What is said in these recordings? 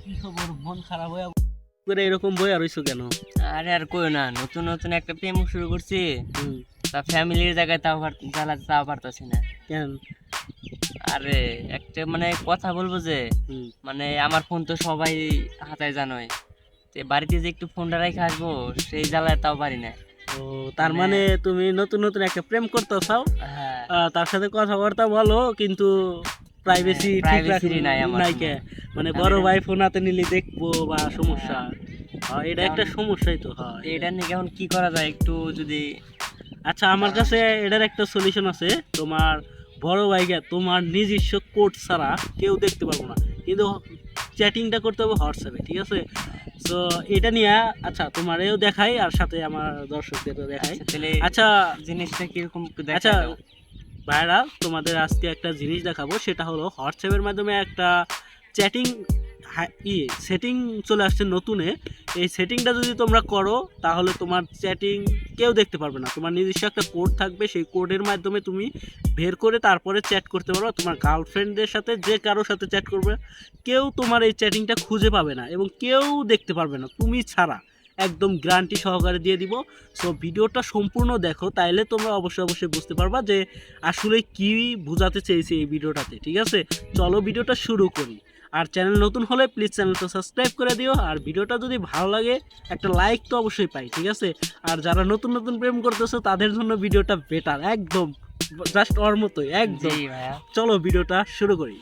কি খবর? মন খারাপ হয়ে করে এরকম বইয়া রইছো কেন? আরে আর কইও না, নতুন নতুন একটা প্রেম শুরু করছি। হুম। তা ফ্যামিলির জায়গায় চালাতে তাও পারতাছি না। কেন? আরে একটা মানে কথা বলবো যে, হুম। মানে আমার ফোন তো সবাই হাতায় জানোই। তো বাড়িতে যে একটু ফোনটা রেখে আসবো সেই জ্বালায় তাও পারি না। ও, তার মানে তুমি নতুন নতুন একটা প্রেম করতে চাও, হ্যাঁ, তার সাথে কথাবার্তা বলো, কিন্তু প্রাইভেসি ঠিক রাখ প্রাইভেসি নাই আমার নাই কোনো। কে? মানে তাহলে বড় এটা ভাই ফোন হাতে নিলে দেখবো বা সমস্যা। হ্যাঁ, এটা এখন একটা সমস্যাই তো হয়। এটা নিয়ে এখন কি করা যায় একটু যদি। আচ্ছা, আমার কাছে এটার একটা সলিউশন আছে। তোমার বড় ভাইকে তোমার নিজস্ব কোড ছাড়া কেউ দেখতে পারবো না, কিন্তু চ্যাটিংটা করতে হবে হোয়াটসঅ্যাপে, ঠিক আছে? সো এটা নিয়ে, আচ্ছা, তোমারেও দেখাই আর সাথে আমার দর্শকদেরও দেখাই। আচ্ছা তাহলে আচ্ছা। জিনিসটা কিরকম একটু আচ্ছা দেখা দাও। ভাইরা, তোমাদের আজকে একটা জিনিস দেখাবো, সেটা হলো হোয়াটসঅ্যাপের মাধ্যমে একটা চ্যাটিং সেটিং চলে আসছে নতুনে। এই সেটিংটা যদি তোমরা করো, তাহলে তোমার চ্যাটিং কেউ দেখতে পারবে না। তোমার নিজস্ব একটা কোড থাকবে, সেই কোডের মাধ্যমে তুমি বের করে তারপরে চ্যাট করতে পারো। তোমার গার্লফ্রেন্ডদের সাথে, যে কারোর সাথে চ্যাট করবে, কেউ তোমার এই চ্যাটিংটা খুঁজে পাবে না এবং কেউ দেখতে পারবে না, তুমি ছাড়া। একদম গ্যারান্টি সহকারে দিয়ে দিব। সো ভিডিওটা সম্পূর্ণ দেখো, তাইলে তোমরা অবশ্যই অবশ্যই বুঝতে পারবা যে আসলে কি বোঝাতে চেয়েছে এই ভিডিওটাতে, ঠিক আছে? চলো ভিডিওটা শুরু করি। আর চ্যানেল নতুন হলে প্লিজ চ্যানেলটা সাবস্ক্রাইব করে দিও। আর ভিডিওটা যদি ভালো লাগে, একটা লাইক তো অবশ্যই পাই, ঠিক আছে? আর যারা নতুন নতুন প্রেম করতেছো তাদের জন্য ভিডিওটা বেটার, একদম জাস্ট ওর মতোই জি একদম। ভাইয়া। চলো ভিডিওটা শুরু করি।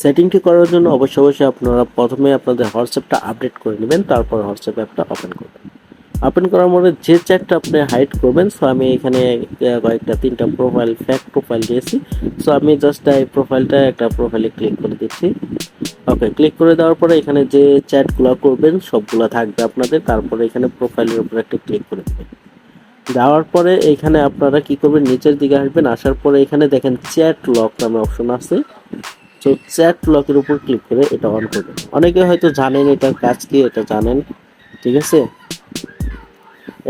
সেটিংটি করার জন্য অবশ্যই অবশ্যই আপনারা প্রথমে আপনাদের হোয়াটসঅ্যাপটা আপডেট করে নেবেন, তারপর হোয়াটসঅ্যাপ অ্যাপটা ওপেন করবেন। ওপেন করার পরে যে চ্যাটটা আপনি হাইড করবেন, সো আমি এখানে কয়েকটা 3টা প্রোফাইল, ফ্যাক প্রোফাইল দিয়েছি। সো আমি জাস্ট এই প্রোফাইলটা একটা প্রোফাইলে ক্লিক করে দিচ্ছি। ওকে, ক্লিক করে দেওয়ার পরে এখানে যে চ্যাটগুলো করবেন সবগুলো থাকবে আপনাদের। তারপরে এখানে প্রোফাইলের উপর একটা ক্লিক করে দেবেন। দেওয়ার পরে এখানে আপনারা কি করবেন, নিচের দিকে আসবেন। আসার পরে এখানে দেখেন চ্যাট লক নামে অপশন আছে। তো চ্যাট লকের উপর ক্লিক করে এটা অন করবেন। অনেকে হয়তো জানেন এটার কাজ কি, এটা জানেন, ঠিক আছে?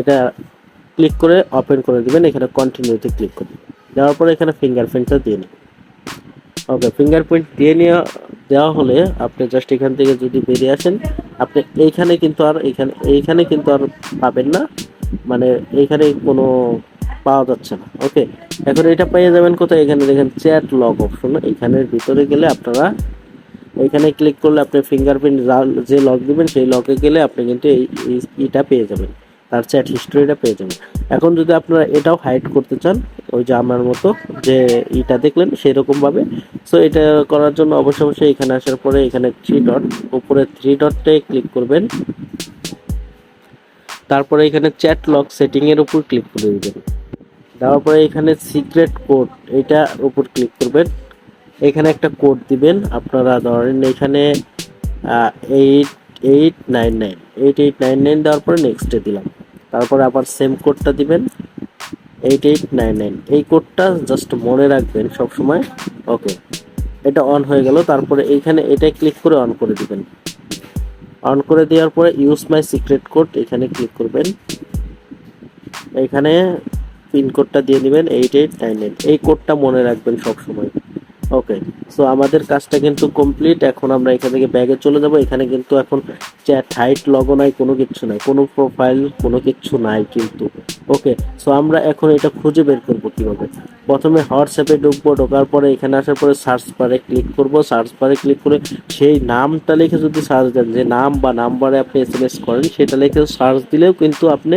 এটা ক্লিক করে ওপেন করে দিবেন। এখানে কন্টিনিউতে ক্লিক করবেন। দেওয়ার পরে এখানে ফিঙ্গারপ্রিন্টটা দিয়ে নেবেন। ওকে, ফিঙ্গারপ্রিন্ট দিয়ে দেওয়া হলে আপনি জাস্ট এখান থেকে যদি বেরিয়ে আসেন, আপনি এইখানে কিন্তু আর পাবেন না, মানে এইখানে কোনো পাওয়া যাচ্ছে না। ওকে, এখন এটা পেয়ে যাবেন কোথায়? এখানে দেখেন চ্যাট লগ অপশন, এখানের ভিতরে গেলে আপনারা এখানে ক্লিক করলে আপনি ফিঙ্গারপ্রিন্ট যে লক দিবেন সেই লকে গেলে আপনি কিন্তু এটা পেয়ে যাবেন, তার চ্যাট হিস্টোরিটা পেয়ে যাবেন। এখন যদি আপনারা এটাও হাইড করতে চান, ওই যে আমার মতো যে এটা দেখলেন সেরকম ভাবে, সো এটা করার জন্য অবশ্যই অবশ্যই এখানে আসার পরে এখানে 3 ডট, উপরে 3 ডটে ক্লিক করবেন। তারপরে এখানে চ্যাট লক সেটিং এর উপর ক্লিক করে দিবেন। দেওয়ার পরে এখানে সিক্রেট কোড, এইটার উপর ক্লিক করবেন। এখানে একটা কোড দিবেন। আপনারা ধরেন এখানে 8899 দেওয়ার পরে নেক্সটে দিলাম। তারপরে আবার সেম কোডটা দিবেন, 8899। এই কোডটা জাস্ট মনে রাখবেন সব সময়। ওকে, এটা অন হয়ে গেল। তারপরে এইখানে এটা ক্লিক করে অন করে দিবেন। অন করে দেওয়ার পরে ইউজ মাই সিক্রেট কোড, এখানে ক্লিক করবেন। এখানে পিন কোডটা দিয়ে দিবেন 8899। এই কোডটা মনে রাখবেন সব সময়। ওকে, সো আমাদের কাজটা কিন্তু কমপ্লিট। এখন আমরা এখান থেকে ব্যাগে চলে যাব। এখানে কিন্তু এখন চ্যাট হাইট লগো নাই, কোনো কিছু নাই, কোনো প্রোফাইল, কোনো কিছু নাই কিন্তু। ওকে, সো আমরা এখন এটা খুঁজে বের করব কিভাবে। প্রথমে হোয়াটসঅ্যাপে ঢুকবো, ঢোকার পরে এখানে আসার পরে সার্চ বারে ক্লিক করব। সার্চ বারে ক্লিক করে সেই নামটা লিখে যদি সার্চ দেন, যে নাম বা নাম্বারে আপনি এসএমএস করেন সেটা লিখে সার্চ দিলেও কিন্তু আপনি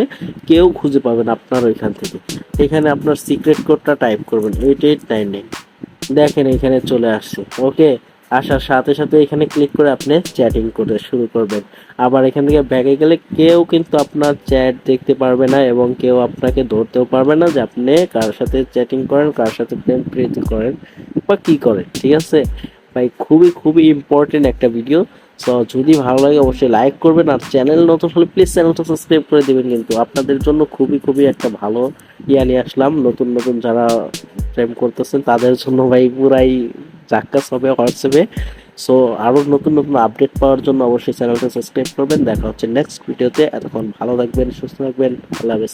কেউ খুঁজে পাবেন আপনার ওইখান থেকে। এখানে আপনার সিক্রেট কোডটা টাইপ করবেন 8899। দেখেন এখানে চলে আসছে। ওকে, আসার সাথে সাথে এখানে ক্লিক করে আপনি চ্যাটিং করে শুরু করবেন। আবার এখান থেকে ব্যাগে গেলে কেউ কিন্তু আপনার চ্যাট দেখতে পারবে না এবং কেউ আপনাকে ধরতেও পারবে না যে আপনি কার সাথে চ্যাটিং করেন, কার সাথে প্রেম প্রীতি করেন বা কি করেন, ঠিক আছে ভাই? খুবই খুবই ইম্পর্টেন্ট একটা ভিডিও। সো যদি ভালো লাগে অবশ্যই লাইক করবেন, আর চ্যানেল নতুন হলে প্লিজ চ্যানেলটা সাবস্ক্রাইব করে দিবেন। কিন্তু আপনাদের জন্য খুবই খুবই একটা ভালো নিয়ে আসলাম। নতুন নতুন যারা প্রেম করতেছেন তাদের জন্য ভাই পুরাই জাক্কাস হবে হোয়াটসঅ্যাপে। সো আরও নতুন নতুন আপডেট পাওয়ার জন্য অবশ্যই চ্যানেলটা সাবস্ক্রাইব করবেন। দেখা হচ্ছে নেক্সট ভিডিওতে। এতক্ষণ ভালো থাকবেন, সুস্থ থাকবেন, আল্লাহ হাফেজ।